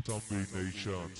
Zombie Nation.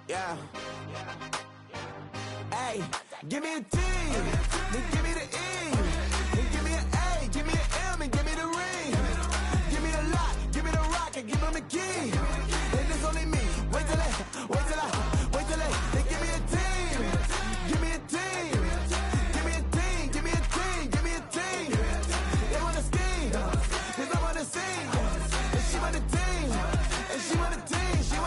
Yeah. Hey, give me a T, then give me the E, then give me an A, give me an M, and give me the ring. Give me the lock, give me the rock, and give him the key. And it's only me. Wait till they give me a team. Give me a team. Give me a team. Give me a team. Give me a team. They wanna scheme, 'cause I wanna sing. And she want a team. And she want a team. She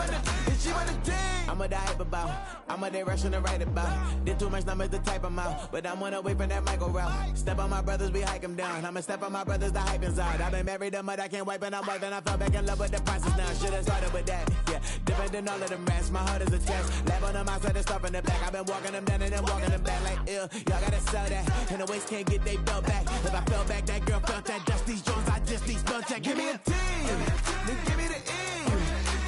want a team. I'm a hype about. I'm a they rushing to write about. Did too much numbers to type them out. But I'm one away from that Michael route. Step on my brothers, we hike them down. I'ma step on my brothers, the hype inside. I've been married them, but I can't wipe and I'm wiping. I fell back in love with the process now. Should've started with that. Yeah, different than all of them rats. My heart is a test. Lab on them outside, the stuff in the back. I've been walking them down and then walking them back like ill. Y'all gotta sell that. And the waist can't get they belt back. If I fell back, that girl felt that. Just these Jones, I just need spell check. Give me a T, then give me the E,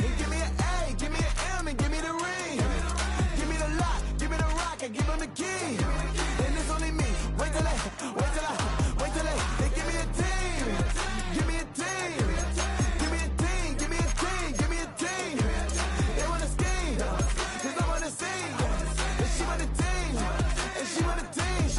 then give me an A, give me an M, and give me the ring. Give me the lock, give me the rock, and give him the key. And it's only me. Wait till they give me a team. Give me a team. Give me a team. Give me a team. Give me a team. They wanna scheme, 'cause I wanna sing. And she want a team. And she want a team.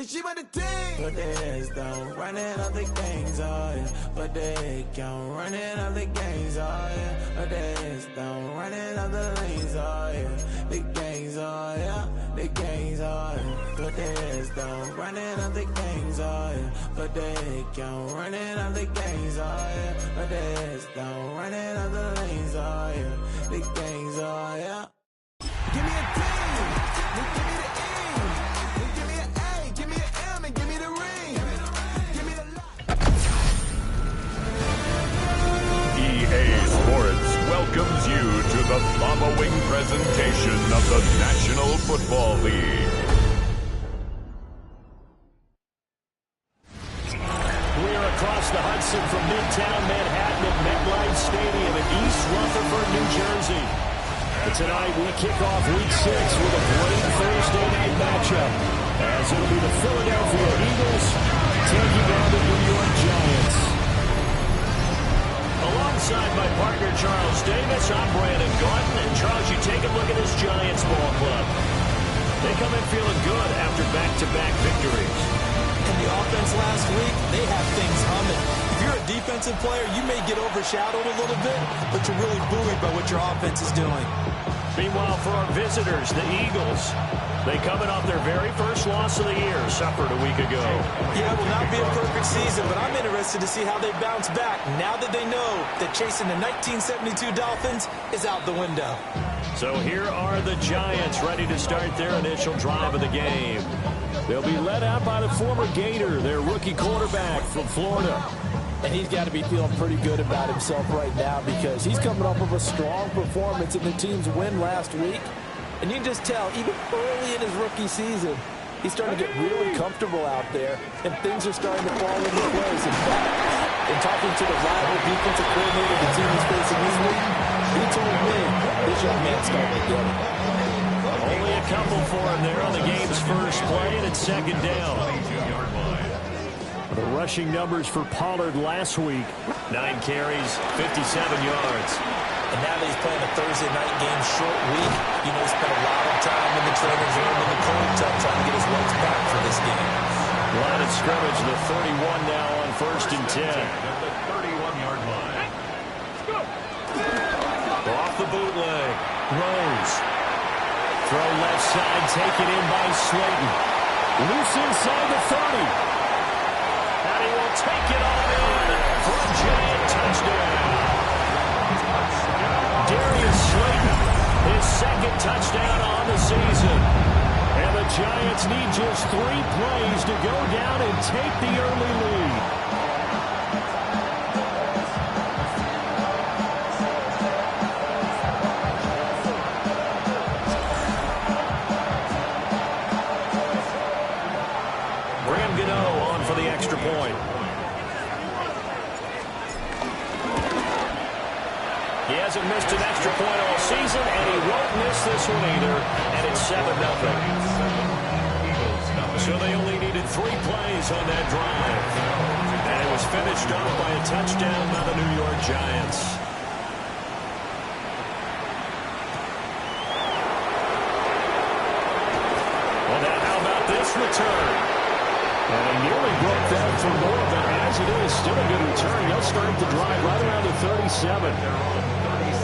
She want a team. But there's no running other games, oh yeah. But they can't running other games, oh yeah. But there's no running other lanes, oh yeah. The games, oh yeah. The games, oh yeah. But there's no running other games, oh yeah. But they can't running other games, oh yeah. But there's no running other lanes, oh yeah. The games, oh yeah. Give me a team, then give me the E, then give me an A, give me an M, and give me the ring. Give me the lock. EA Sports welcomes you to the following presentation of the National Football League. We're across the Hudson from Midtown Manhattan at MetLife Stadium in East Rutherford, New Jersey. And tonight we kick off Week 6 with a great Thursday night matchup, as it'll be the Philadelphia Eagles taking on the New York Giants. Alongside my partner Charles Davis, I'm Brandon Garden. And Charles, you take a look at this Giants ball club. They come in feeling good after back-to-back victories. And the offense last week, they have things humming. If you're a defensive player, you may get overshadowed a little bit, but you're really buoyed by what your offense is doing. Meanwhile, for our visitors, the Eagles, They coming off their very first loss of the year, suffered a week ago. Yeah, it will not be a perfect season, but I'm interested to see how they bounce back now that they know that chasing the 1972 Dolphins is out the window. So here are the Giants ready to start their initial drive of the game. They'll be led out by the former Gator, their rookie quarterback from Florida. And he's got to be feeling pretty good about himself right now because he's coming off of a strong performance in the team's win last week. And you can just tell, even early in his rookie season, he's starting to get really comfortable out there, and things are starting to fall into place. In fact, in talking to the rival defensive coordinator the team is facing this week, he told me this young man's starting to get it. Only a couple for him there on the game's first play, and it's second down. The rushing numbers for Pollard last week, 9 carries, 57 yards. And now that he's playing a Thursday night game short week, you know, he spent a lot of time in the training room in the cold tub trying to get his legs back for this game. Line of scrimmage, the 31 now on 1st and 10. At the 31-yard line. Off the bootleg, Rose. Throw left side, taken in by Slayton. Loose inside the 30. And he will take it all in for a giant touchdown. Darius Slayton, his second touchdown on the season. And the Giants need just 3 plays to go down and take the early lead. For the extra point. He hasn't missed an extra point all season, and he won't miss this one either, and it's 7-0. So they only needed 3 plays on that drive, and it was finished off by a touchdown by the New York Giants. Well, now how about this return? And he nearly broke that for more, but as it is, still a good return. They'll start the drive right around the 37.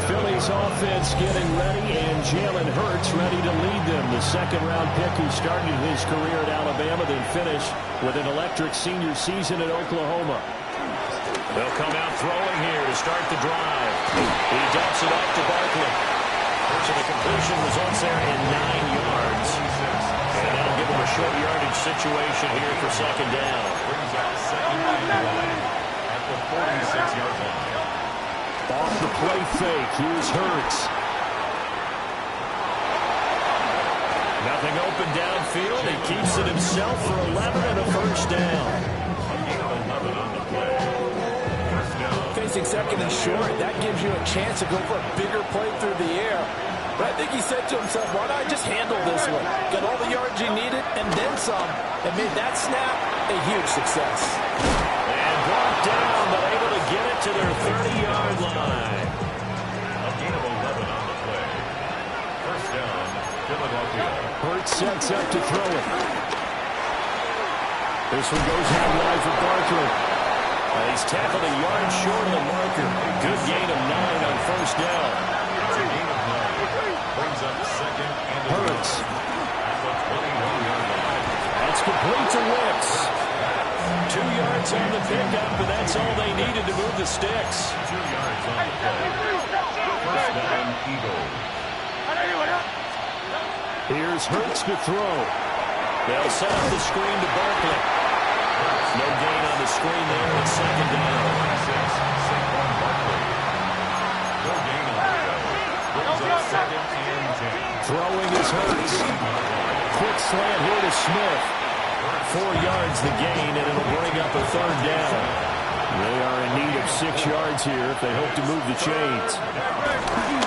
Philly's offense getting ready, and GMen ready to lead them. The second-round pick who started his career at Alabama, then finished with an electric senior season at Oklahoma. They'll come out throwing here to start the drive. He dumps it off to Barkley. So the completion results there in 9 yards. And that'll give him a short yardage situation here for second down. Brings out second and 1 at the 46-yard line. Off the play fake, here's Hurts. Nothing open downfield. He keeps it himself for 11 and a first down. Facing second and short, that gives you a chance to go for a bigger play through the air. But I think he said to himself, why not just handle this one? Got all the yards you needed and then some. And made that snap a huge success. And brought down, but able to get it to their 30-yard line. A gain of 11 on the play. First down, Philadelphia. Hurts sets up to throw it. This one goes out wide for Barkley. He's tackled a yard short of the marker. Good gain of 9 on first down. It's a gain of 9. Brings up second and Hurts. at the 21-yard line. That's complete to Wicks. 2 yards on the pickup, but that's all they needed to move the sticks. 2 yards on the play. First down, Eagles. Here's Hurts to throw. They'll set up the screen to Barkley. No gain on the screen there. It's second down. Saquon Barkley. No gain on the play. Brings up second and 10. Throwing is Hurts. Quick slant here to Smith. 4 yards the gain, and it'll bring up a third down. They are in need of 6 yards here if they hope to move the chains.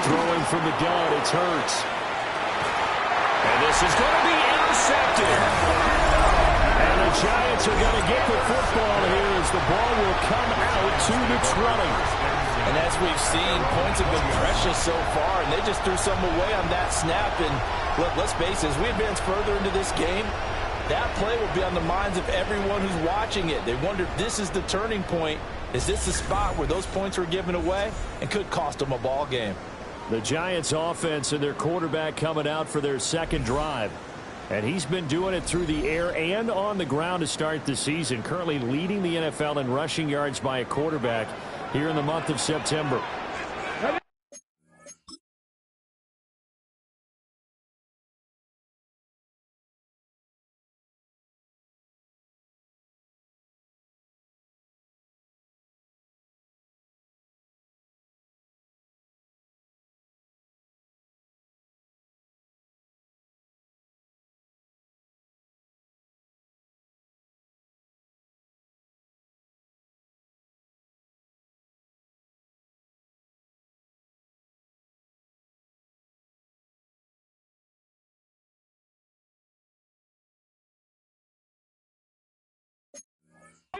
Throwing from the gun, it's Hurts. And this is going to be intercepted. And the Giants are going to get the football here as the ball will come out to the 20. And as we've seen, points have been precious so far, and they just threw some away on that snap. And look, let's face it, as we advance further into this game, that play will be on the minds of everyone who's watching it. They wonder if this is the turning point. Is this the spot where those points were given away and could cost them a ball game? The Giants offense and their quarterback coming out for their second drive. And he's been doing it through the air and on the ground to start the season, currently leading the NFL in rushing yards by a quarterback here in the month of September.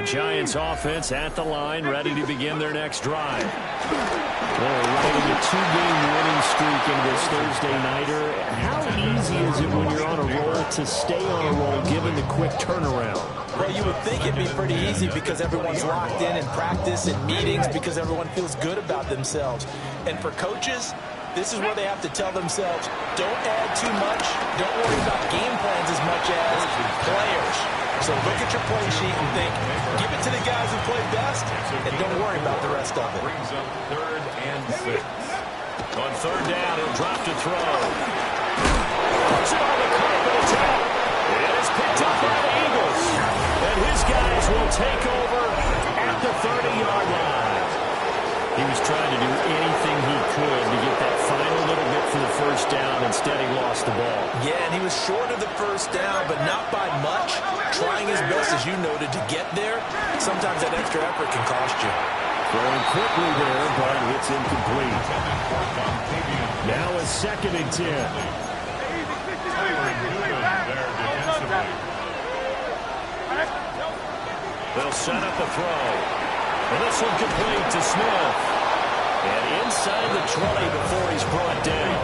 Giants offense at the line, ready to begin their next drive. Well, riding a two-game winning streak in this Thursday nighter. How easy is it when you're on a roll to stay on a roll given the quick turnaround? Well, you would think it'd be pretty easy because everyone's locked in practice and meetings because everyone feels good about themselves. And for coaches, this is where they have to tell themselves, don't add too much, don't worry about game plans as much as players. So look at your play sheet and think, give it to the guys who play best, and don't worry about the rest of it. Brings up 3rd and 6. On 3rd down, he'll drop to throw. Puts it on the carpet attack. It is picked up by the Eagles. And his guys will take over at the 30-yard line. He was trying to do anything he could to get that final little bit for the first down. Instead, he lost the ball. Yeah, and he was short of the first down, but not by much. Trying his best, as you noted, to get there. Sometimes that extra effort can cost you. Throwing quickly there, but it's incomplete. Now a 2nd and 10. They'll set up the throw. And this one complete to Smith. And inside the 20 before he's brought down.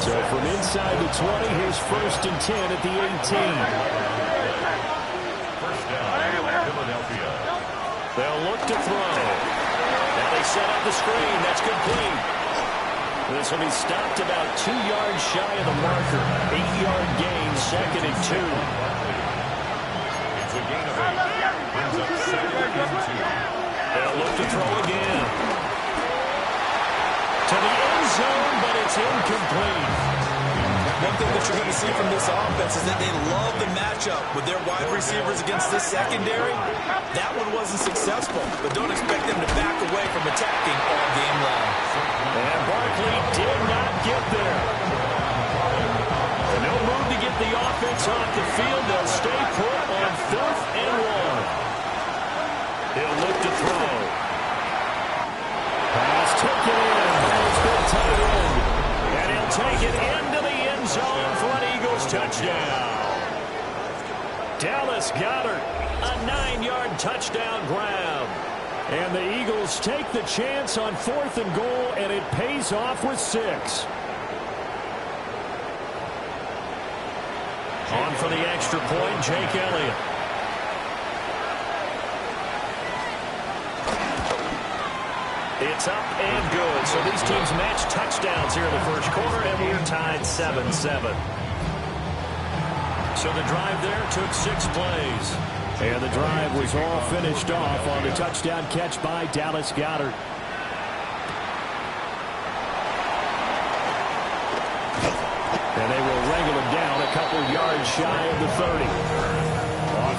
So from inside the 20, here's 1st and 10 at the 18. First down, Philadelphia. They'll look to throw. Now they set up the screen. That's complete. This will be stopped about 2 yards shy of the marker. 8-yard gain, 2nd and 2. It's a gain of 8. Brings up 2nd and 2. They'll look to throw again. To the end zone, but it's incomplete. One thing that you're going to see from this offense is that they love the matchup with their wide receivers against this secondary. That one wasn't successful, but don't expect them to back away from attacking all game long. And Barkley did not get there. And no move to get the offense off the field. They'll stay put on 4th and 1. He'll look to throw. Pass taken in. That has been tight end. And he'll take it into the end zone for an Eagles touchdown. Dallas Goedert, a 9-yard touchdown grab. And the Eagles take the chance on 4th and goal, and it pays off with 6. On for the extra point, Jake Elliott. It's up and good. So these teams match touchdowns here in the first quarter, and we're tied 7-7. So the drive there took 6 plays. And the drive was all finished off on the touchdown catch by Dallas Goedert. And they will wrangle him down a couple yards shy of the 30.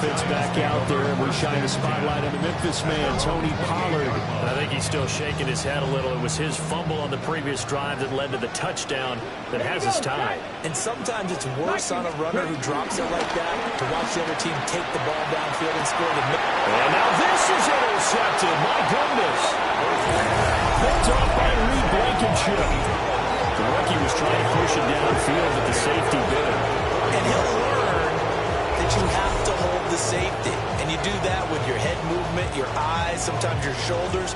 Offense back out there, and we shine a spotlight on the Memphis man, Tony Pollard. I think he's still shaking his head a little. It was his fumble on the previous drive that led to the touchdown that has us tied. And sometimes it's worse on a runner who drops it like that to watch the other team take the ball downfield and score the middle. And now this is intercepted. My goodness. Picked off by Reed Blankenship. The rookie was trying to push it downfield, but the safety bit him. And he'll learn that you have to hold the safety. And you do that with your head movement, your eyes, sometimes your shoulders.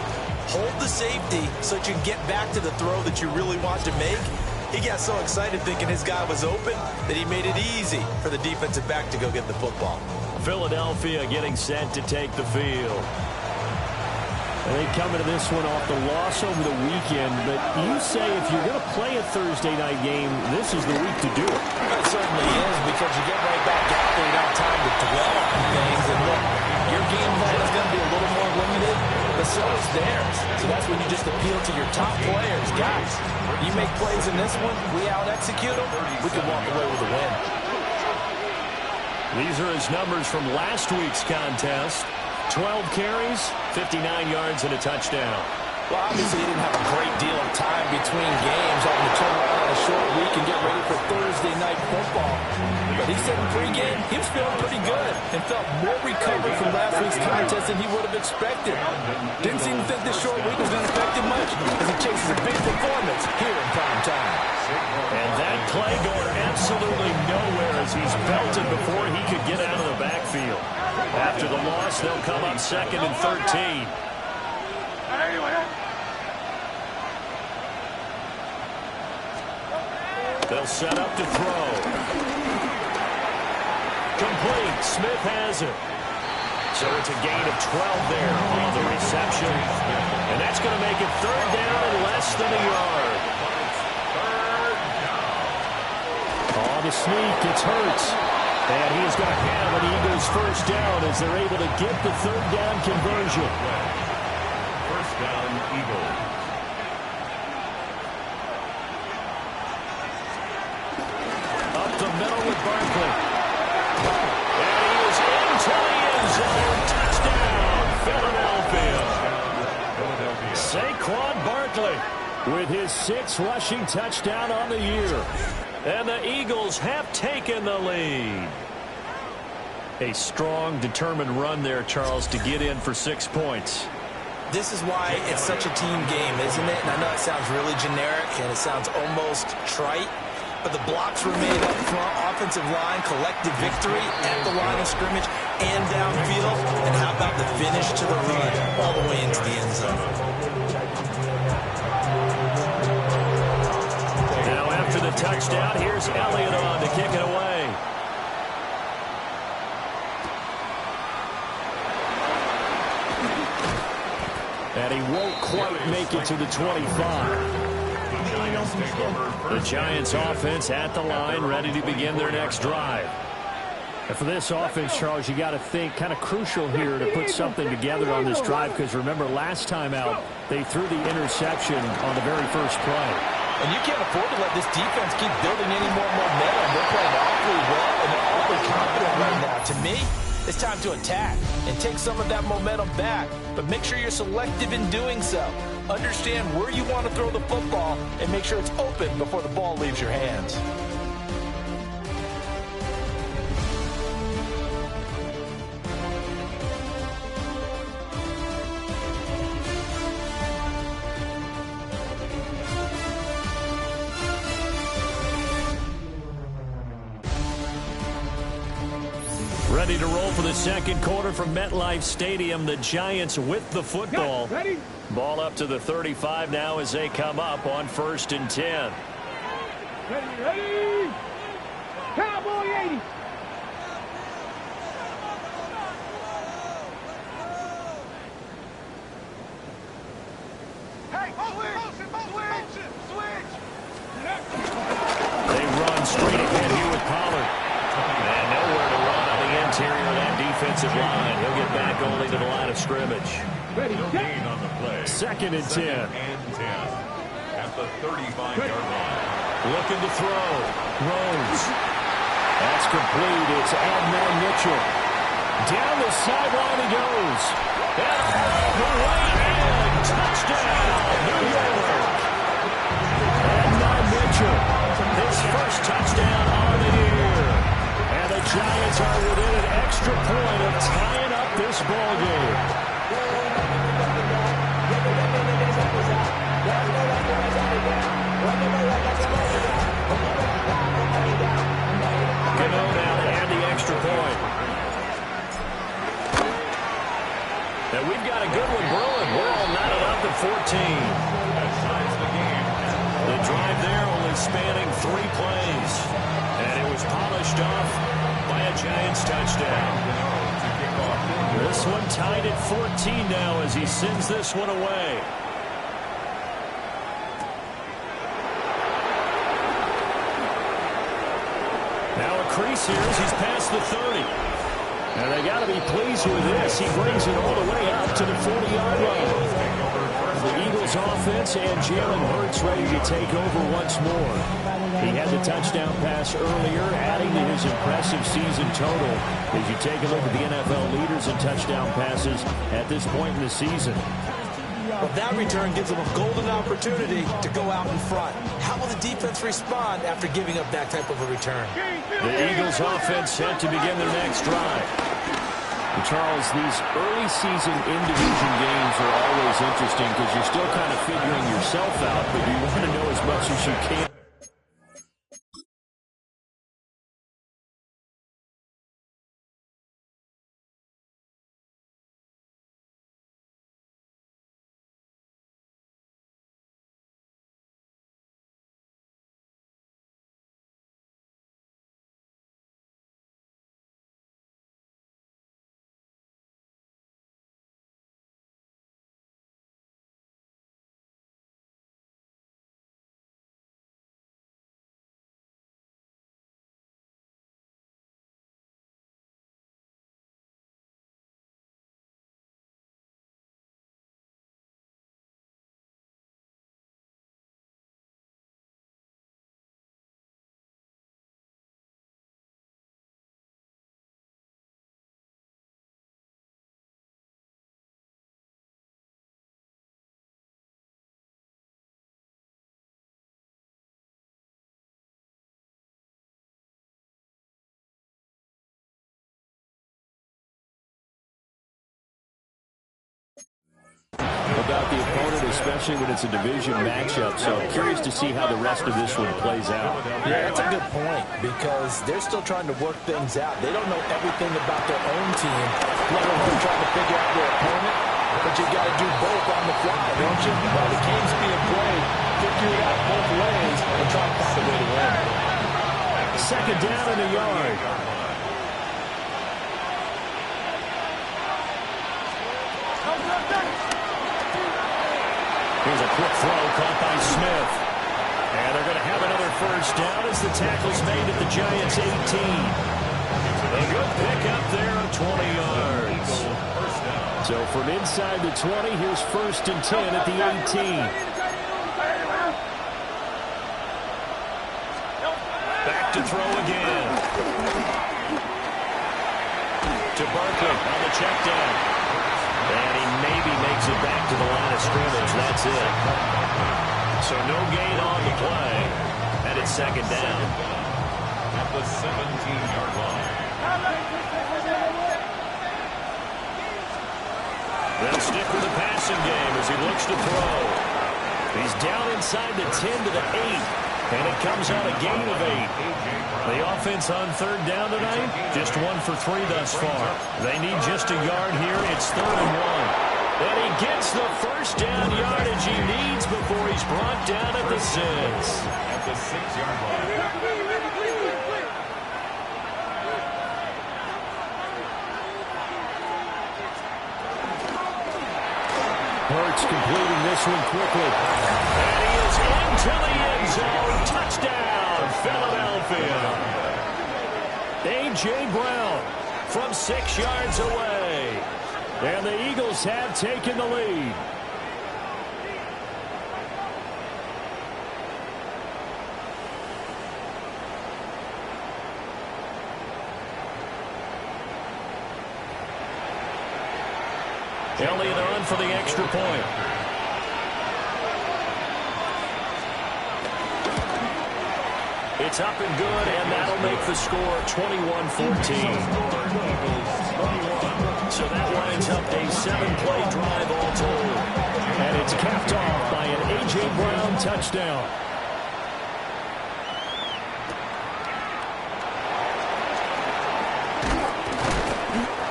Hold the safety so that you can get back to the throw that you really want to make. He got so excited thinking his guy was open that he made it easy for the defensive back to go get the football. Philadelphia getting set to take the field. They come into this one off the loss over the weekend, but you say if you're going to play a Thursday night game, this is the week to do it. It certainly is, because you get right back out there, you don't have time to dwell on things. And look, your game plan is going to be a little more limited, but so is theirs. So that's when you just appeal to your top players. Guys, you make plays in this one, we out-execute them, we can walk away with a win. These are his numbers from last week's contest. 12 carries, 59 yards, and a touchdown. Well, obviously, he didn't have a great deal of time between games, having to turn around on a short week and get ready for Thursday night football. But he said in pregame he was feeling pretty good and felt more recovered from last week's contest than he would have expected. Didn't seem to think this short week was going to affect him much as he chases a big performance here in prime time. And that play going absolutely nowhere as he's belted before he could get out of the backfield. After the loss, they'll come up 2nd and 13. They'll set up to throw. Complete. Smith has it. So it's a gain of 12 there on the reception. And that's going to make it 3rd down and less than a yard. On the sneak, it's Hurts. And he is going to have an Eagles first down as they're able to get the 3rd down conversion. First down, Eagles. Up the middle with Barkley. And he is into the end zone. Touchdown, Philadelphia. Saquon Barkley with his 6th rushing touchdown on the year. And the Eagles have taken the lead. A strong, determined run there, Charles, to get in for 6 points. This is why it's such a team game, isn't it? And I know it sounds really generic and it sounds almost trite, but the blocks were made up front, offensive line, collective victory at the line of scrimmage and downfield. And how about the finish to the run all the way into the end zone? Now after the touchdown, here's Elliott on to kick it away. And he won't quite make it to the 25. The Giants offense at the line, ready to begin their next drive. And for this offense, Charles, you got to think kind of crucial here to put something together on this drive, because remember last time out they threw the interception on the very first play. And you can't afford to let this defense keep building any more momentum. They're playing awfully well and they're awfully confident right now. To me, it's time to attack and take some of that momentum back, but make sure you're selective in doing so. Understand where you want to throw the football and make sure it's open before the ball leaves your hands. Ready to roll for the second quarter from MetLife Stadium. The Giants with the football. Ball up to the 35 now as they come up on 1st and 10. Ready. Cowboy 80. Hey, switch. They run straight ahead here with Pollard. And nowhere to run on the interior of that defensive line. He'll get back only to the line of scrimmage. No gain on the play. 2nd and 10. And 10 at the 35-yard line. Looking to throw. Rose. That's complete. It's Adnan Mitchell. Down the sideline he goes. And the way in. Touchdown, New York. Adnan Mitchell. His first touchdown on the year. And the Giants are within an extra point of tying up this ball game. Cano now to add the extra point. And we've got a good one brewing. We're all knotted up at 14. That ties the game. The drive there only spanning 3 plays. And it was polished off by a Giants touchdown. To kick off. This this one tied at 14 now as he sends this one away. Now a crease here as he's past the 30. And they got to be pleased with this. He brings it all the way up to the 40-yard line. The Eagles offense and Jalen Hurts ready to take over once more. He had the touchdown pass earlier, adding to his impressive season total. As you take a look at the NFL leaders in touchdown passes at this point in the season. Well, that return gives them a golden opportunity to go out in front. How will the defense respond after giving up that type of a return? The Eagles offense set to begin their next drive. Charles, these early season in-division games are always interesting because you're still kind of figuring yourself out, but you want to know as much as you can. About the opponent, especially when it's a division matchup. So I'm curious to see how the rest of this one plays out. Yeah, that's a good point because they're still trying to work things out. They don't know everything about their own team, let alone trying to figure out their opponent. But you got to do both on the fly, don't you? While the game's being played, figure it out both ways and try to find a way to win. Second down in the yard. Here's a quick throw caught by Smith. And they're going to have another first down as the tackle's made at the Giants' 18. A good pickup there of 20 yards. So from inside the 20, here's first and 10 at the 18. Back to throw again. To Barkley on the check down. And he maybe makes it back to the line of scrimmage. That's it. So no gain on the play. And it's second down. At the 17-yard line. They'll stick with the passing game as he looks to throw. He's down inside the 10 to the 8. And it comes out a gain of 8. The offense on third down tonight, just 1 for 3 thus far. They need just a yard here. It's 3rd and 1. And he gets the first down yardage he needs before he's brought down at the 6. At the 6-yard line. Hurts completing this one quickly. And he is into the end zone. Touchdown, Philadelphia. A.J. Brown from 6 yards away. And the Eagles have taken the lead. Elliott on for the extra point. It's up and good, and that'll make the score 21-14. So that lines up a 7-play drive all told. And it's capped off by an A.J. Brown touchdown.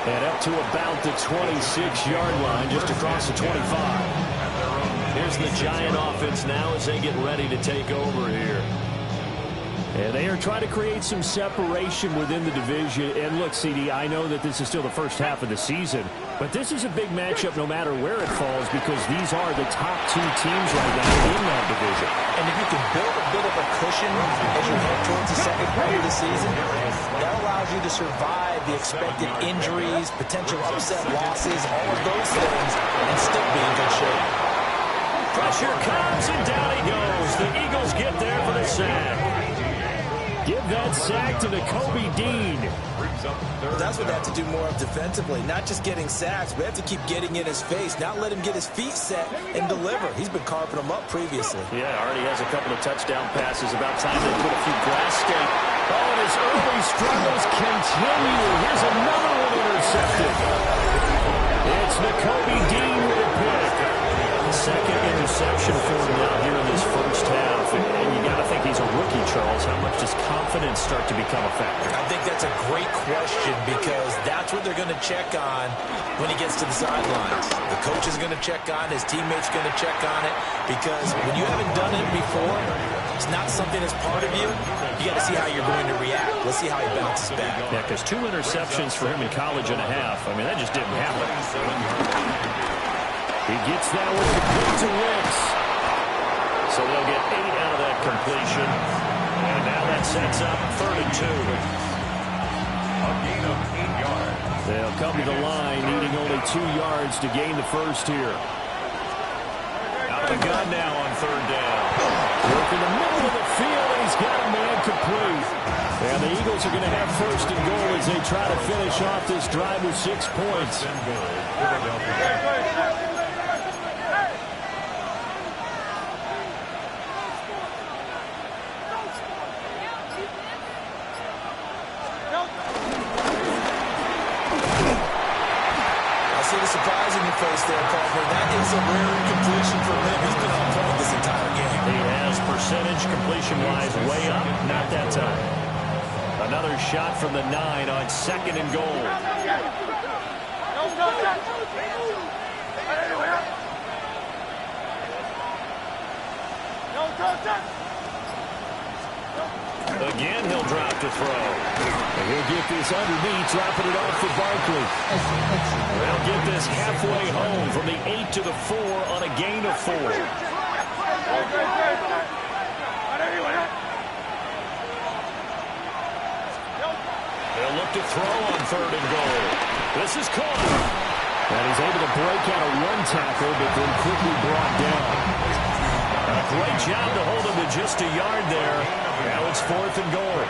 And up to about the 26-yard line, just across the 25. Here's the Giant offense now as they get ready to take over here. And they are trying to create some separation within the division. And look, CD, I know that this is still the first half of the season, but this is a big matchup no matter where it falls because these are the top two teams right now in that division. And if you can build a bit of a cushion as you head towards the second part of the season, that allows you to survive the expected injuries, potential upset losses, all of those things, and still be in good shape. Pressure comes, and down he goes. The Eagles get there for the sack. Give that sack to Nakobe Dean. Well, that's what they have to do more of defensively. Not just getting sacks, but have to keep getting in his face. Not let him get his feet set and deliver. He's been carving them up previously. Yeah, already has a couple of touchdown passes. About time they put a few grass skate. Oh, and his early struggles continue. Here's another one intercepted. It's Nakobe Dean with a pick. Second interception for him now here in this first half. And you got to think he's a rookie, Charles. How much does confidence start to become a factor? I think that's a great question because that's what they're going to check on when he gets to the sidelines. The coach is going to check on, his teammates going to check on it because when you haven't done it before, it's not something that's part of you. You got to see how you're going to react. Let's see how he bounces back. Yeah, because 2 interceptions for him in college and a half. I mean, that just didn't happen. He gets that one complete to Wicks. So they'll get 8 out of that completion. And now that sets up 3rd and 2. A gain of 8 yards. They'll come to the line, needing only 2 yards to gain the first here. Out of the gun now on 3rd down. Work in the middle of the field, and he's got a man complete. And the Eagles are going to have 1st and goal as they try to finish off this drive with 6 points. Surprise in your face there, Carver. That is a rare completion for him. He's been on point this entire game. He has percentage completion-wise way up. Not that time. Another shot from the 9 on 2nd and goal. Again, he'll drop to throw. And he'll get this underneath, dropping it off for Barkley. They'll get this halfway home from the 8 to the 4 on a gain of 4. They'll look to throw on 3rd and goal. This is caught. And he's able to break out a 1 tackle, but then quickly brought down. A great job to hold him to just a yard there. Now it's 4th and goal.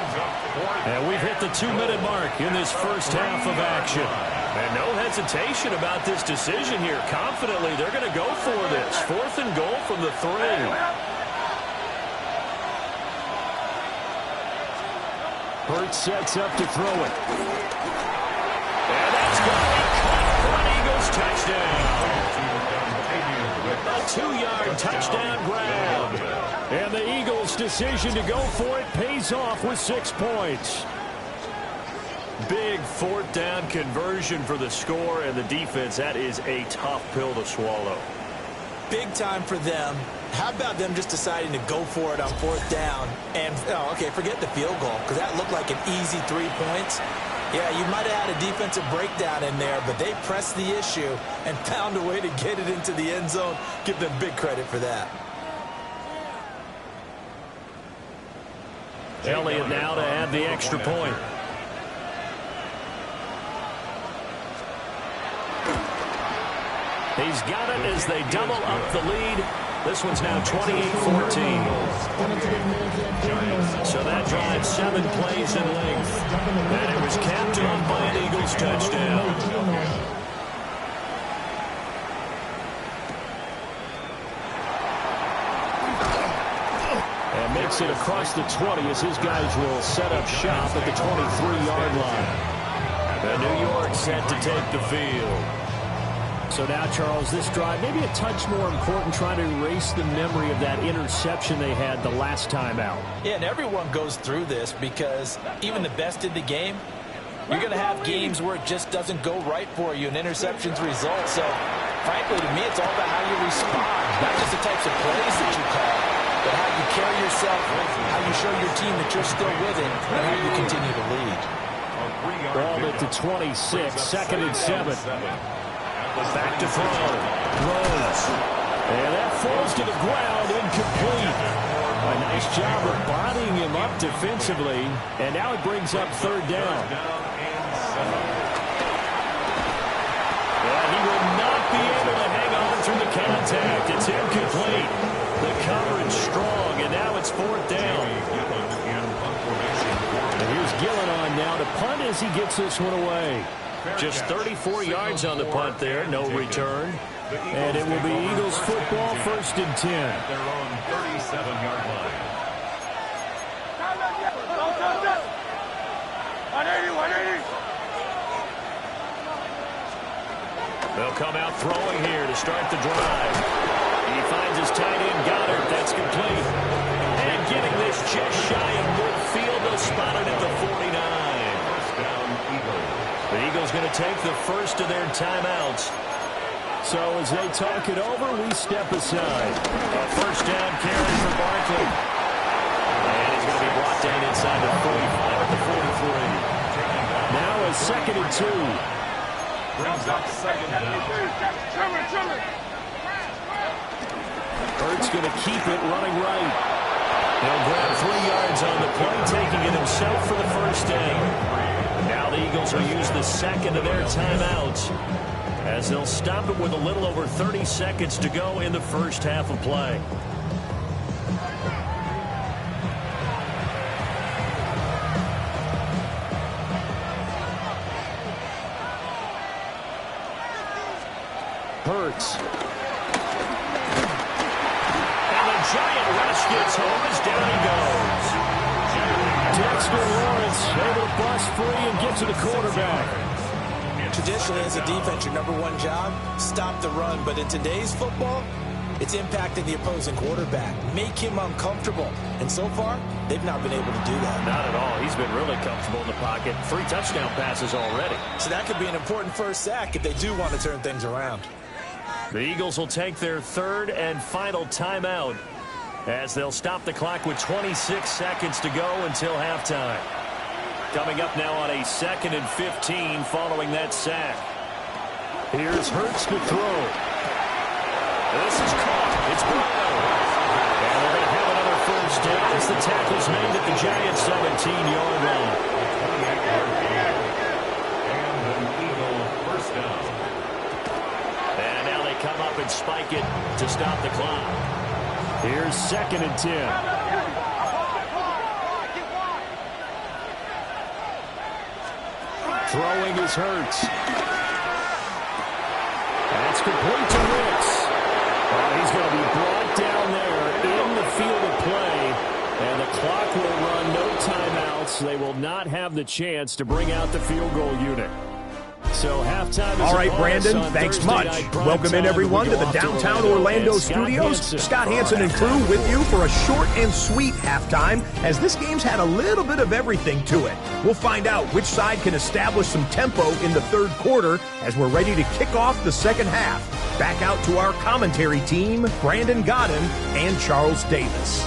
And we've hit the 2-minute mark in this first half of action. And no hesitation about this decision here. Confidently, they're going to go for this. 4th and goal from the 3. Hurts sets up to throw it. And that's going to be caught for an Eagles touchdown. A 2-yard touchdown grab. And the Eagles' decision to go for it pays off with 6 points. Big 4th down conversion for the score, and the defense, that is a tough pill to swallow. Big time for them. How about them just deciding to go for it on 4th down? And, forget the field goal, because that looked like an easy 3 points. Yeah, you might have had a defensive breakdown in there, but they pressed the issue and found a way to get it into the end zone. Give them big credit for that. Elliott now to add the extra point. He's got it as they double up the lead. This one's now 28-14. So that drives 7 plays in length. And it was capped off by an Eagles touchdown. And makes it across the 20 as his guys will set up shop at the 23-yard line. And New York set to take the field. So now, Charles, this drive maybe a touch more important, trying to erase the memory of that interception they had the last time out. Yeah, and everyone goes through this because even the best in the game, you're going to have games where it just doesn't go right for you and interceptions result. So, frankly, to me, it's all about how you respond, not just the types of plays that you call. but how you carry yourself, how you show your team that you're still with it, and how you continue to lead. Ball at the 26, 2nd and 7. Back to throw. Throws. And that falls to the ground, incomplete. A nice job of bodying him up defensively. And now it brings up 3rd down. Well, he will not be able to hang on through the contact. It's incomplete. The coverage strong, and now it's 4th down. And here's Gillen on now to punt as he gets this one away. Just 34 yards on the punt there, no return. And it will be Eagles football, 1st and 10. Their own 37-yard line. 180. They'll come out throwing here to start the drive. He finds his tight end, Goddard. That's complete. And getting this just shy of midfield, they'll spot it at the 49. First down, Eagles. The Eagles going to take the first of their timeouts. So as they talk it over, we step aside. A first down carry for Barkley. And he's going to be brought down inside the 45 at the 43. Now a 2nd and 2. Brings up 2nd down. Hurts going to keep it running right. He'll grab 3 yards on the play, taking it himself for the first down. Now the Eagles will use the 2nd of their timeouts as they'll stop it with a little over 30 seconds to go in the first half of play. Hurts. And the giant rush gets home as down he goes. Dexter Lawrence able to bust free and get to the quarterback. Traditionally, as a defense, your #1 job, stop the run. But in today's football, it's impacting the opposing quarterback. Make him uncomfortable. And so far, they've not been able to do that. Not at all. He's been really comfortable in the pocket. 3 touchdown passes already. So that could be an important first sack if they do want to turn things around. The Eagles will take their 3rd and final timeout as they'll stop the clock with 26 seconds to go until halftime. Coming up now on a 2nd and 15 following that sack. Here's Hurts to throw. This is caught. It's Brown. And we're going to have another first down as the tackle's made at the Giants' 17-yard line. And an Eagle first down. And now they come up and spike it to stop the clock. Here's 2nd and 10. Throwing is Hurts. That's complete to Wicks. He's going to be brought down there in the field of play. And the clock will run, no timeouts. They will not have the chance to bring out the field goal unit. So halftime is all right, Brandon, thanks much. Welcome in, everyone, to the downtown Orlando studios. Scott Hansen and crew with you for a short and sweet halftime, as this game's had a little bit of everything to it. We'll find out which side can establish some tempo in the 3rd quarter as we're ready to kick off the 2nd half. Back out to our commentary team, Brandon Godden and Charles Davis.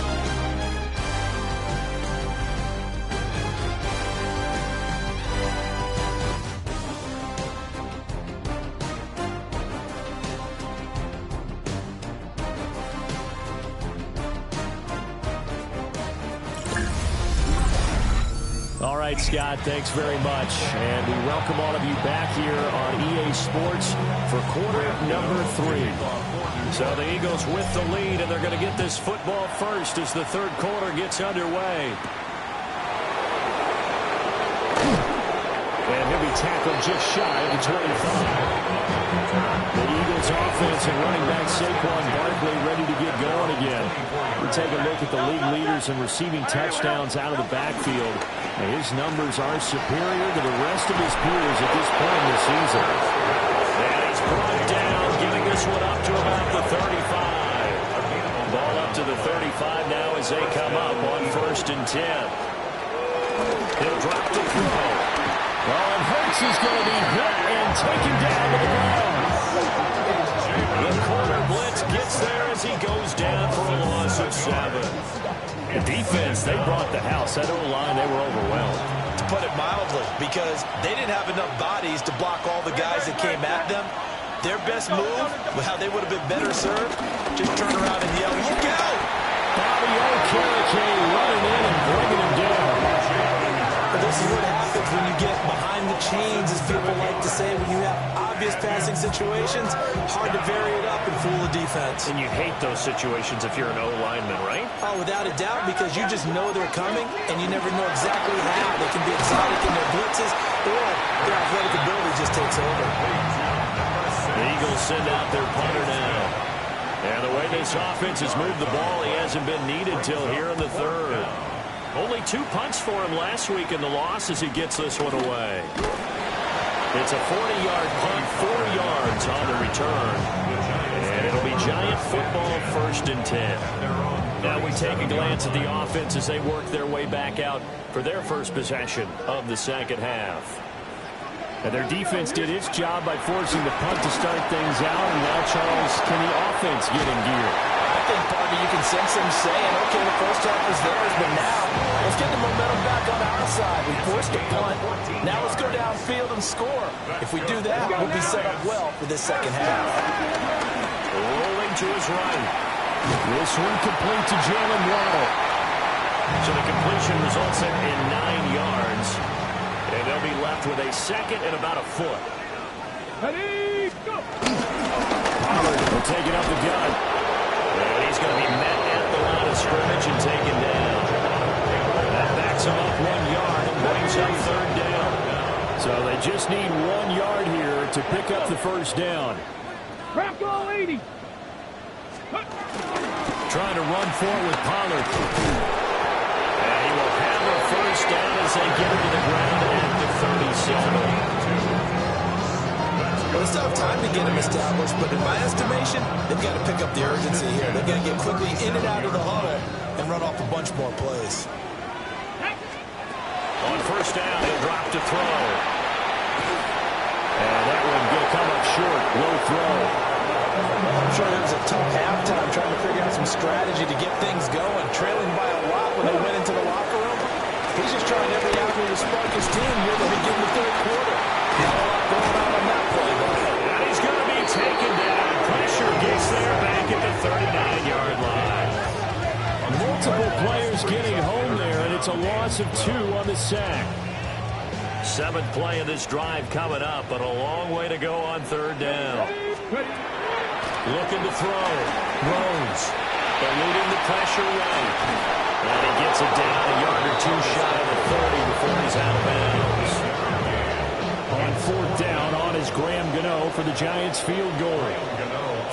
All right, Scott, thanks very much. And we welcome all of you back here on EA Sports for quarter number 3. So the Eagles with the lead, and they're going to get this football first as the 3rd quarter gets underway. And he'll be tackled just shy of the 25. The Eagles offense and running back Saquon Barkley ready to get going again. We take a look at the league leaders in receiving touchdowns out of the backfield. And his numbers are superior to the rest of his peers at this point in the season. And he's brought down, giving this one up to about the 35. Ball up to the 35 now as they come up on 1st and 10. He'll drop the throw. Oh, and Hurts is going to be hit and taken down to the ground. The corner blitz gets there as he goes down for a loss of 7. The defense, they brought the house. That O-line, they were overwhelmed. To put it mildly, because they didn't have enough bodies to block all the guys that came at them. Their best move, how they would have been better served, just turn around and yell, "Look out!" Bobby Okereke running in and bringing him down. But this is what happens when you get behind the chains, as people like to say, when you have obvious passing situations, hard to vary it up and fool the defense. And you hate those situations if you're an O-lineman, right? Oh, without a doubt, because you just know they're coming, and you never know exactly how. They can be exotic in their blitzes, or their athletic ability just takes over. The Eagles send out their punter now. And the way this offense has moved the ball, he hasn't been needed till here in the third. Only 2 punts for him last week in the loss as he gets this one away. It's a 40-yard punt, 4 yards on the return. And it'll be Giant football, 1st and 10. Now we take a glance at the offense as they work their way back out for their first possession of the second half. And their defense did its job by forcing the punt to start things out. And now, Charles, can the offense get in gear? I think, partner, you can sense them saying, okay, the first half was theirs, but now let's get the momentum back on our side. We forced a punt. Now let's go downfield and score. If we do that, we'll be set up well for this second half. Rolling to his right. This one complete to Jalen Waddle. So the completion results in 9 yards. And they'll be left with a second and about a foot. Ready, go! Pollard will take it up the gut. And he's going to be met at the line of scrimmage and taken down. That backs him up 1 yard and brings up 3rd down. So they just need 1 yard here to pick up the first down. Crack all 80. Trying to run forward with Pollard. And he will have a first down as they get him to the ground at the 37. Well, they still have time to get him established, but in my estimation, they've got to pick up the urgency here. They've got to get quickly in and out of the huddle and run off a bunch more plays. On first down, he'll drop to throw. And that one will come up short. Low throw. I'm sure it was a tough halftime trying to figure out some strategy to get things going. Trailing by a lot when they went into the locker room. He's just trying every avenue to spark his team near the beginning of the 3rd quarter. Not a lot going on that play, though. And he's going to be taken down. Pressure gets there back at the 39-yard line. Multiple players getting home there, and it's a loss of 2 on the sack. 7th play of this drive coming up, but a long way to go on 3rd down. Looking to throw. Rose. Eluding the pressure right. And he gets it down a yard or 2 shy of the 30 before he's out of bounds. On 4th down, on is Graham Gano for the Giants field goal.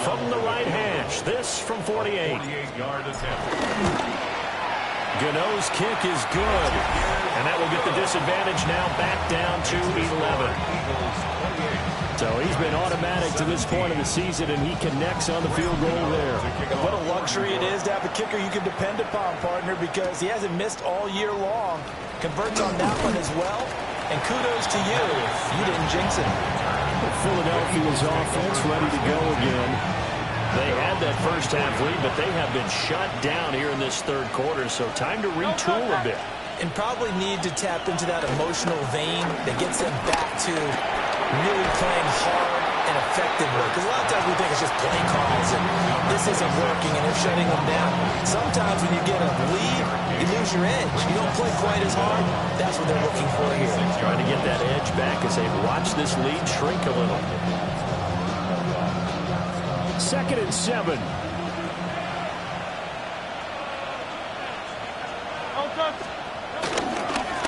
From the right hash, this from 48. Gano's kick is good. And that will get the disadvantage now back down to 11. So he's been automatic to this point of the season, and he connects on the field goal there. And what a luxury it is to have a kicker you can depend upon, partner, because he hasn't missed all year long. Converts on that one as well. And kudos to you. You didn't jinx it. Philadelphia's offense ready to go again. They had that first half lead, but they have been shut down here in this 3rd quarter, so time to retool a bit. And probably need to tap into that emotional vein that gets them back to really playing hard and effectively. Because a lot of times we think it's just play calls and this isn't working and they're shutting them down. Sometimes when you get a lead, you lose your edge. You don't play quite as hard. That's what they're looking for here. Trying to get that edge back as they watch this lead shrink a little. 2nd and 7.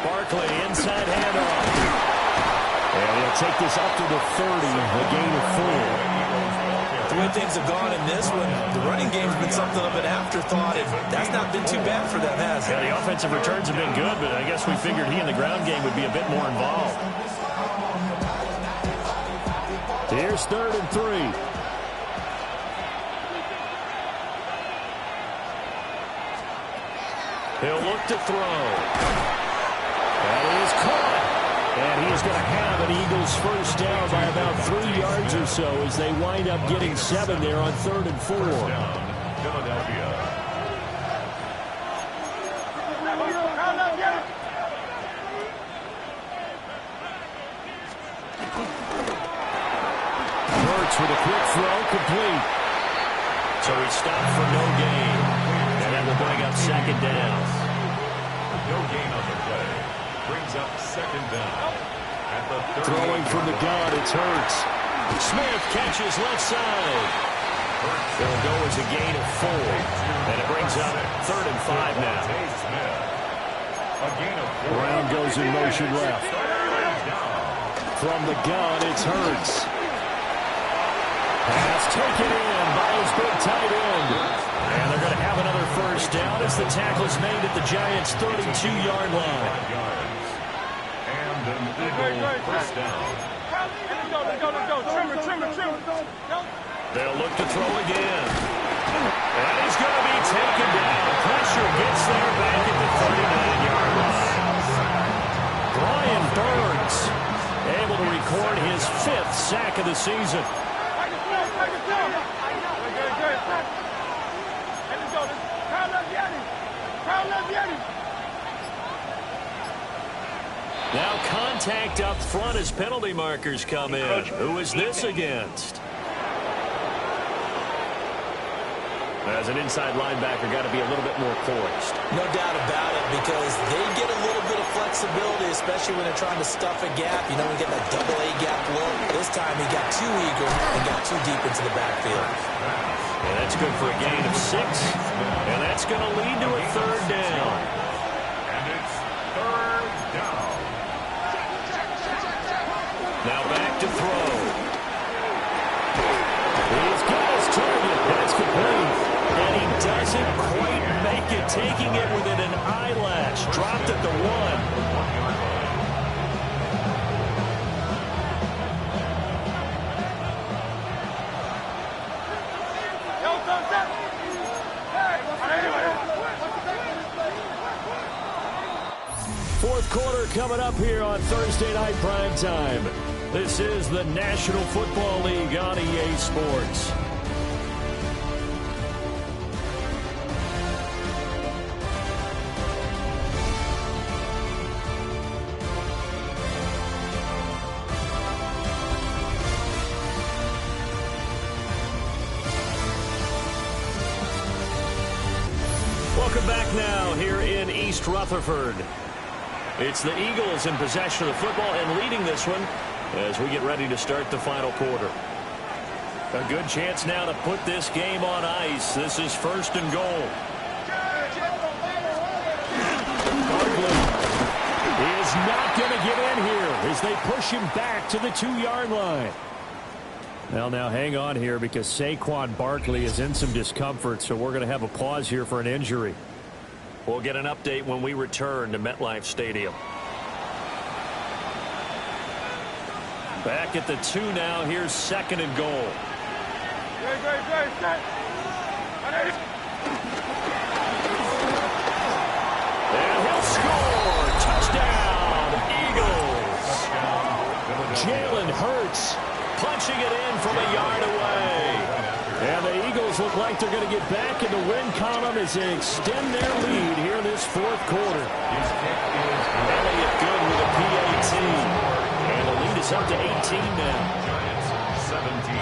Barkley inside handoff. And he'll take this up to the 30, a gain of 4. The way things have gone in this one, the running game's been something of an afterthought, and that's not been too bad for them, has it? Yeah, the offensive returns have been good, but I guess we figured he in the ground game would be a bit more involved. Here's 3rd and 3. He'll look to throw. That is caught. And he is going to have an Eagles first down by about 3 yards or so as they wind up getting 7 there on 3rd and 4. Hurts with a quick throw, complete. So he stopped for no gain. And that will bring up second down. No gain on the play. Brings up second down. At the throwing from the gun, it's Hurts. Smith catches left side. It'll go as a gain of 4. And it brings up 3rd and 5 now. Brown goes in motion left. From the gun, it's Hurts. Pass taken in by his big tight end. And they're going to have another first down as the tackle is made at the Giants' 32-yard line. And an Eagle first down. They'll look to throw again. And he's going to be taken down. Pressure gets there back at the 39-yard line. Brian Burns able to record his 5th sack of the season. Now contact up front as penalty markers come in. Who is this against? As an inside linebacker, got to be a little bit more poised. No doubt about it, because they get a little bit of flexibility, especially when they're trying to stuff a gap. You know, we get that double A gap look. This time he got too eager and got too deep into the backfield. And that's good for a gain of 6. And that's going to lead to a 3rd down. And it's 3rd down. Now back to throw. He's got his target. That's complete. And he doesn't quite make it, taking it within an eyelash. Dropped at the 1. Fourth quarter coming up here on Thursday Night Primetime. This is the National Football League on EA Sports. Welcome back now here in East Rutherford. It's the Eagles in possession of the football and leading this one as we get ready to start the final quarter. A good chance now to put this game on ice. This is 1st and goal. Barkley is not going to get in here as they push him back to the 2-yard line. Well, now hang on here because Saquon Barkley is in some discomfort, so we're going to have a pause here for an injury. We'll get an update when we return to MetLife Stadium. Back at the 2 now. Here's 2nd and goal. And he'll score. Touchdown, Eagles. Jalen Hurts punching it in from a yard away. And the Eagles look like they're going to get back in the win column as they extend their lead here in this 4th quarter. Elliott good with a PAT. And the lead is up to 18 now. Giants 17.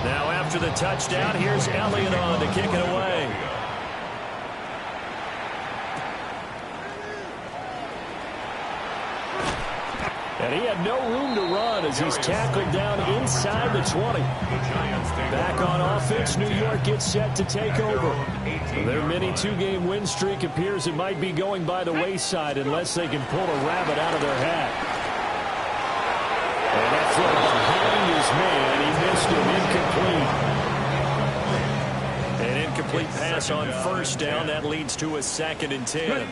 Now after the touchdown, here's Elliott on to kick it away. And he had no room to run as he's tackled down inside the 20. Back on offense, New York gets set to take over. Their mini 2-game win streak appears it might be going by the wayside unless they can pull a rabbit out of their hat. And that throw behind his man, he missed him, incomplete. An incomplete pass on 1st down. That leads to a 2nd and 10.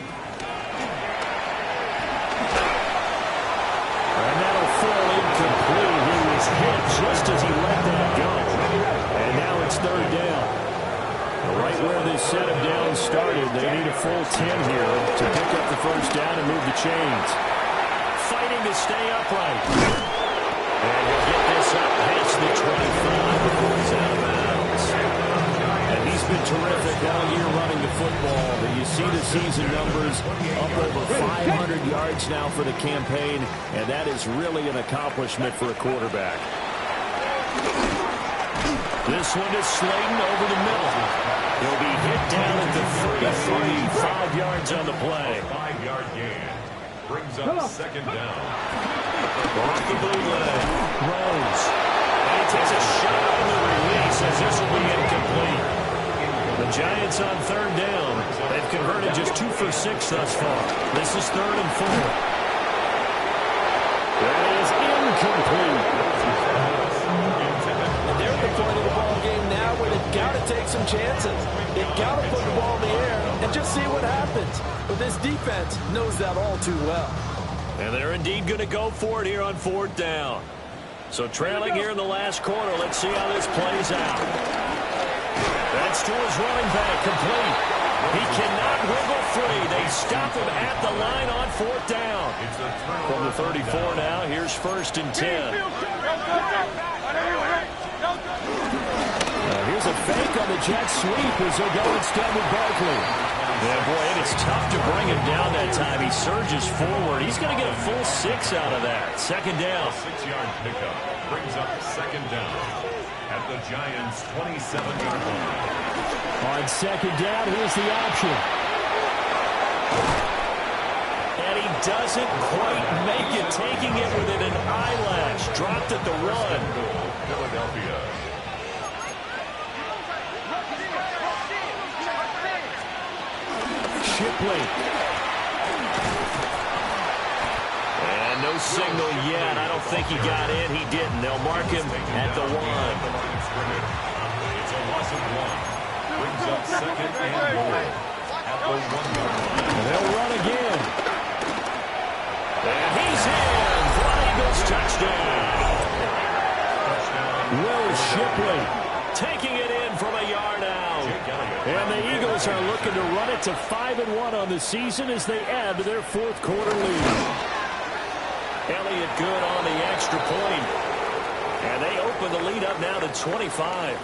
And that'll fall incomplete. He was hit just as he let that go. And now it's 3rd down. Right where this set of downs started, they need a full 10 here to pick up the 1st down and move the chains. Fighting to stay upright. And he'll get this up past the 25 before he's out of bounds. And he's been terrific all year running the football. But you see the season numbers up over 500 yards now for the campaign, and that is really an accomplishment for a quarterback. This one is Slayton over the middle. He'll be hit down at the 33, 5 yards on the play. A 5-yard gain brings up second down. Off the bootleg. Rose. And he takes a shot on the release as this will be incomplete. The Giants on third down. They've converted just 2 for 6 thus far. This is 3rd and 4. That is incomplete. And they're at the point of the ball game now where they've got to take some chances. They've got to put the ball in the air and just see what happens. But this defense knows that all too well. And they're indeed going to go for it here on 4th down. So trailing here in the last quarter, let's see how this plays out. That's to his running back, complete. He cannot wiggle free. They stop him at the line on 4th down. From the 34 now, here's 1st and 10. Here's a fake on the jet sweep as they go instead with Barkley. Yeah, boy, and it's tough to bring him down that time. He surges forward. He's going to get a full 6 out of that. 2nd down. 6-yard pickup brings up 2nd down at the Giants' 27-yard line. On 2nd down, here's the option. And he doesn't quite make it, taking it within an eyelash. Dropped at the run. Philadelphia. Shipley. And no signal yet. I don't think he got in. He didn't. They'll mark him at the 1. It's a loss of 1. Brings up 2nd and more at the 1-yard line. And they'll run again. And he's in for an Eagles touchdown. Will Shipley taking it in from a yard out. And the Eagles are looking to run it to 5-1 on the season as they add to their 4th quarter lead. Elliott good on the extra point. And they open the lead up now to 25.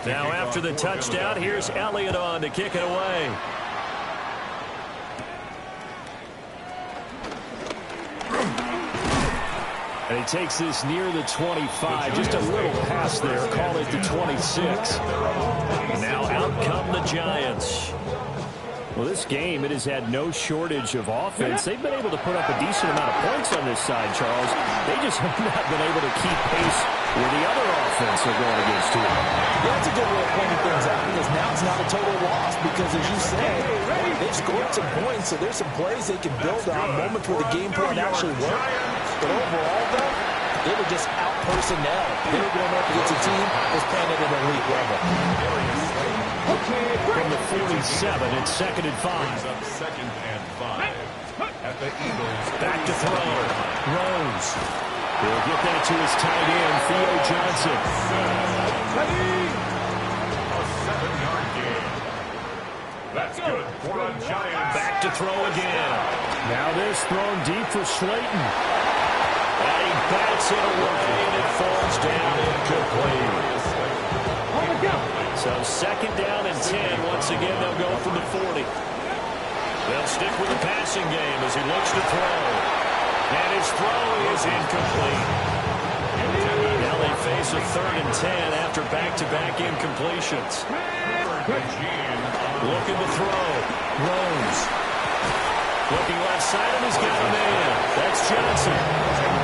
Now after the touchdown, here's Elliott on to kick it away. And he takes this near the 25. Just a little pass there. Call it the 26. Now out come the Giants. Well, this game, it has had no shortage of offense. They've been able to put up a decent amount of points on this side, Charles. They just have not been able to keep pace with the other offense they're going against here. Yeah, that's a good way of pointing things out because now it's not a total loss because, as you said, they've scored some points, so there's some plays they can build on, moments where the game plan actually worked. But overall, though, they were just out personnel. They were going up against a team that was playing at an elite level. From the 47, it's 2nd and 5. Up 2nd and 5 at the Eagles. Back to throw. Rose. He'll get that to his tight end, Theo Johnson. A 7-yard gain. That's good for a Giants. Back to throw again. Now this thrown deep for Slayton. And he bats it away, and it falls down incomplete. So 2nd down and 10. Once again, they'll go from the 40. They'll stick with the passing game as he looks to throw. And his throw is incomplete. Now they face a 3rd and 10 after back-to-back incompletions. Looking to throw. Rose. Looking left side, and he's got a man. That's Johnson.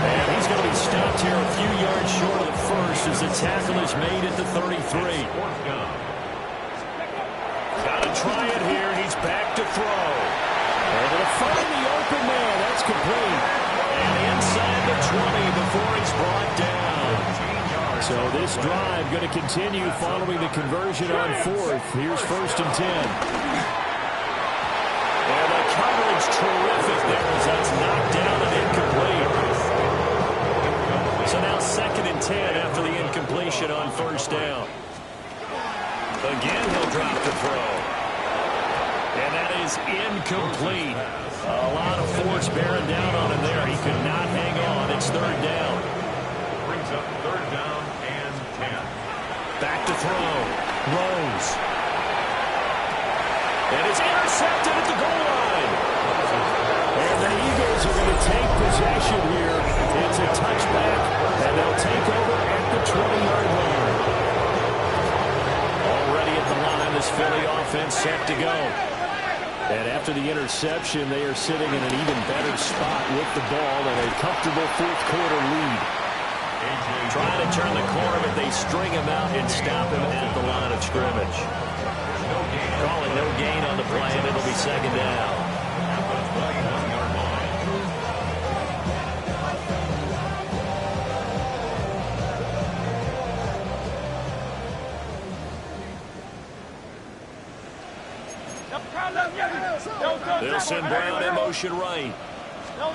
And he's going to be stopped here a few yards short of the first as the tackle is made at the 33. Got to try it here. He's back to throw. Able to find the open man. That's complete. And inside the 20 before he's brought down. So this drive going to continue following the conversion on 4th. Here's 1st and 10. And the coverage terrific there as that's knocked down and incomplete. So now 2nd and 10 after the incompletion on 1st down. Again, he'll drop the throw. And that is incomplete. A lot of force bearing down on him there. He could not hang on. It's 3rd down. Brings up 3rd down and 10. Back to throw. Rose. And it's intercepted at the goal line. And the Eagles are going to take possession here. It's a touchback, and they'll take over at the defense set to go. And after the interception, they are sitting in an even better spot with the ball and a comfortable fourth-quarter lead. Trying to turn the corner, but they string him out and stop him at the line of scrimmage. Calling no gain on the play, and it'll be second down. They'll send Brown in motion right. Now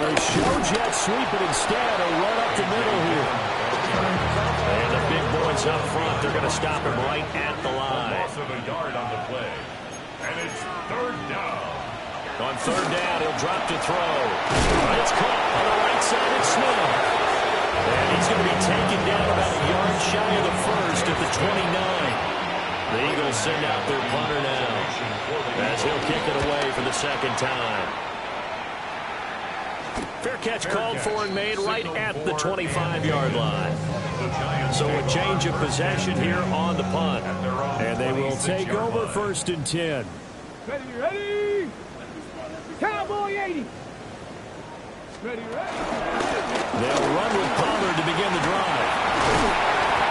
they show jet sweep, but instead a run up the middle here. And the big boys up front, they're going to stop him right at the line. Loss of a yard on the play. And it's third down. On third down, he'll drop to throw. It's caught on the right side of Smith. And he's going to be taken down about a yard shy of the first at the 29. The Eagles send out their punter now as he'll kick it away for the second time. Fair catch called for and made right at the 25-yard line. So a change of possession here on the punt. And they will take over first and 10. Ready? Cowboy 80. Ready? They'll run with Pollard to begin the drive.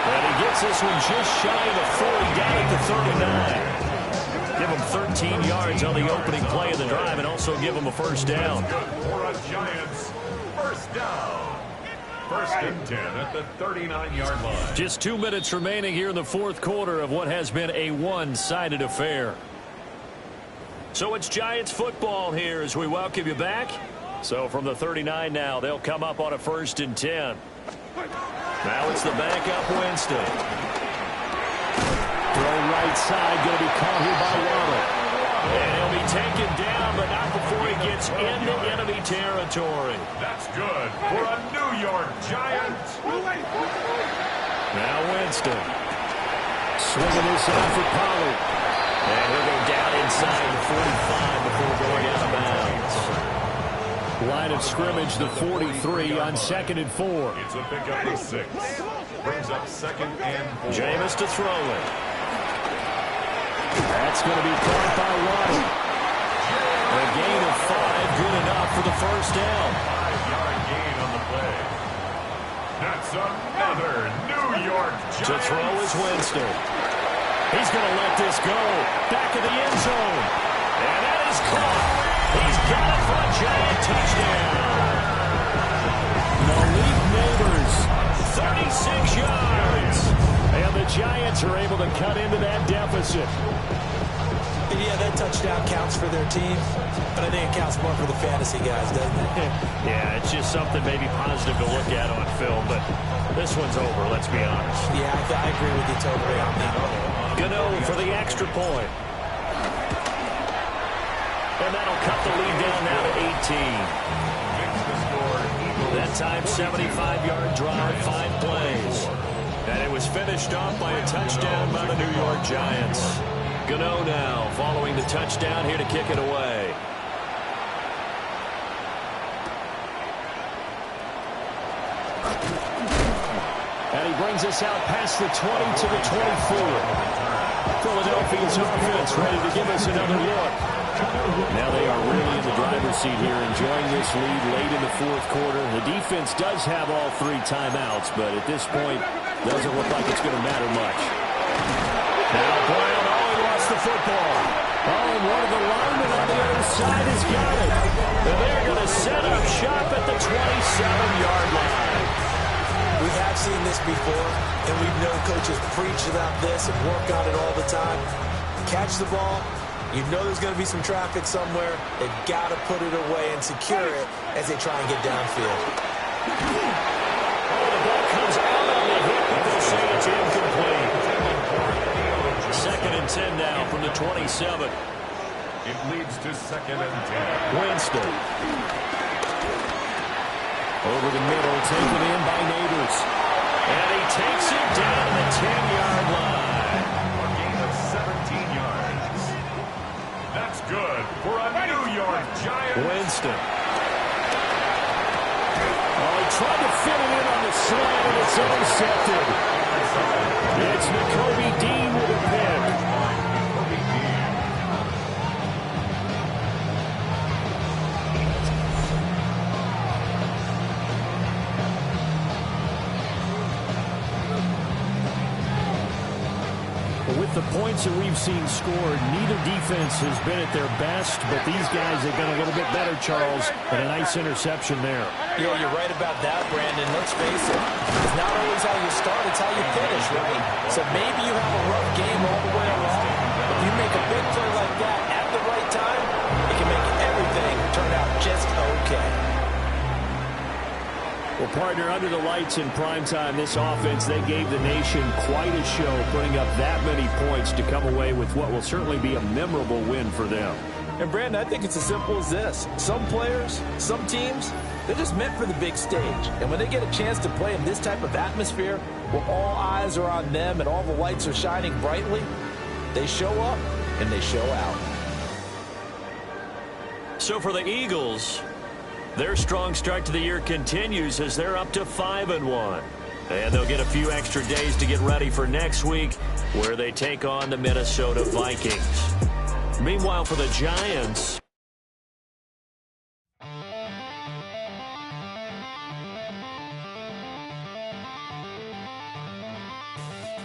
And he gets this one just shy of the 40 down at the 39. Give him 13 yards on the opening play of the drive and also give him a first down. For a Giants first down. First and 10 at the 39-yard line. Just 2 minutes remaining here in the fourth quarter of what has been a one-sided affair. So it's Giants football here as we welcome you back. So from the 39 now, they'll come up on a first and 10. Now it's the backup Winston. Throw right side, going to be caught here by Waddle. And he'll be taken down, but not before he gets into enemy territory. That's good for a New York Giant. Now Winston. Swinging this out for Pollard. And he'll go down inside the 45 before going out of bounds. Line of scrimmage, the 43 on 2nd and 4. It's a pickup of 6. Brings up 2nd and 4. Jameis to throw it. That's going to be caught by Waddle. A gain of 5, good enough for the first down. 5-yard gain on the play. That's another New York Giant. To throw is Winston. He's going to let this go. Back of the end zone. And that is caught. He's got it for a Giant touchdown. Malik Neighbors, 36 yards. And the Giants are able to cut into that deficit. And yeah, that touchdown counts for their team, but I think it counts more for the fantasy guys, doesn't it? Yeah, it's just something maybe positive to look at on film, but this one's over, let's be honest. Yeah, I agree with you totally on that one. Gano for the extra point. And that'll cut the lead down now to 18. That time, 75-yard drive, 5 plays. And it was finished off by a touchdown by the New York Giants. Gano now following the touchdown here to kick it away. And he brings us out past the 20 to the 24. Philadelphia's offense ready to give us another look. Now they are really in the driver's seat here, enjoying this lead late in the fourth quarter. The defense does have all 3 timeouts, but at this point, doesn't look like it's going to matter much. Now Brown, he lost the football. And one of the linemen on the other side has got it. And they're going to set up shop at the 27-yard line. We have seen this before, and we've known coaches preach about this and work on it all the time. Catch the ball. You know there's going to be some traffic somewhere. They've got to put it away and secure it as they try and get downfield. The ball comes out on the hit, but they'll say it's incomplete. 2nd and 10 now from the 27. It leads to 2nd and 10. Winston. Over the middle, taken in by Neighbors. And he takes it down to the 10-yard line. A gain of 17 yards. That's good for a New York Giant. Winston. Oh, he tried to fit it in on the slant, and it's intercepted. It's Nakobe Dean with a pick. the points that we've seen scored, neither defense has been at their best, but these guys have been a little bit better, Charles, and a nice interception there. Yeah, you're right about that, Brandon. Let's face it, it's not always how you start, it's how you finish, right? So maybe you have a rough game all the way along, but if you make a big play like that at the right time, it can make everything turn out just okay. Well, partner, under the lights in primetime, this offense, they gave the nation quite a show, putting up that many points to come away with what will certainly be a memorable win for them. And, Brandon, I think it's as simple as this. Some players, some teams, they're just meant for the big stage. And when they get a chance to play in this type of atmosphere, where all eyes are on them and all the lights are shining brightly, they show up and they show out. So for the Eagles, their strong start to the year continues as they're up to 5-1. And they'll get a few extra days to get ready for next week, where they take on the Minnesota Vikings. Meanwhile, for the Giants,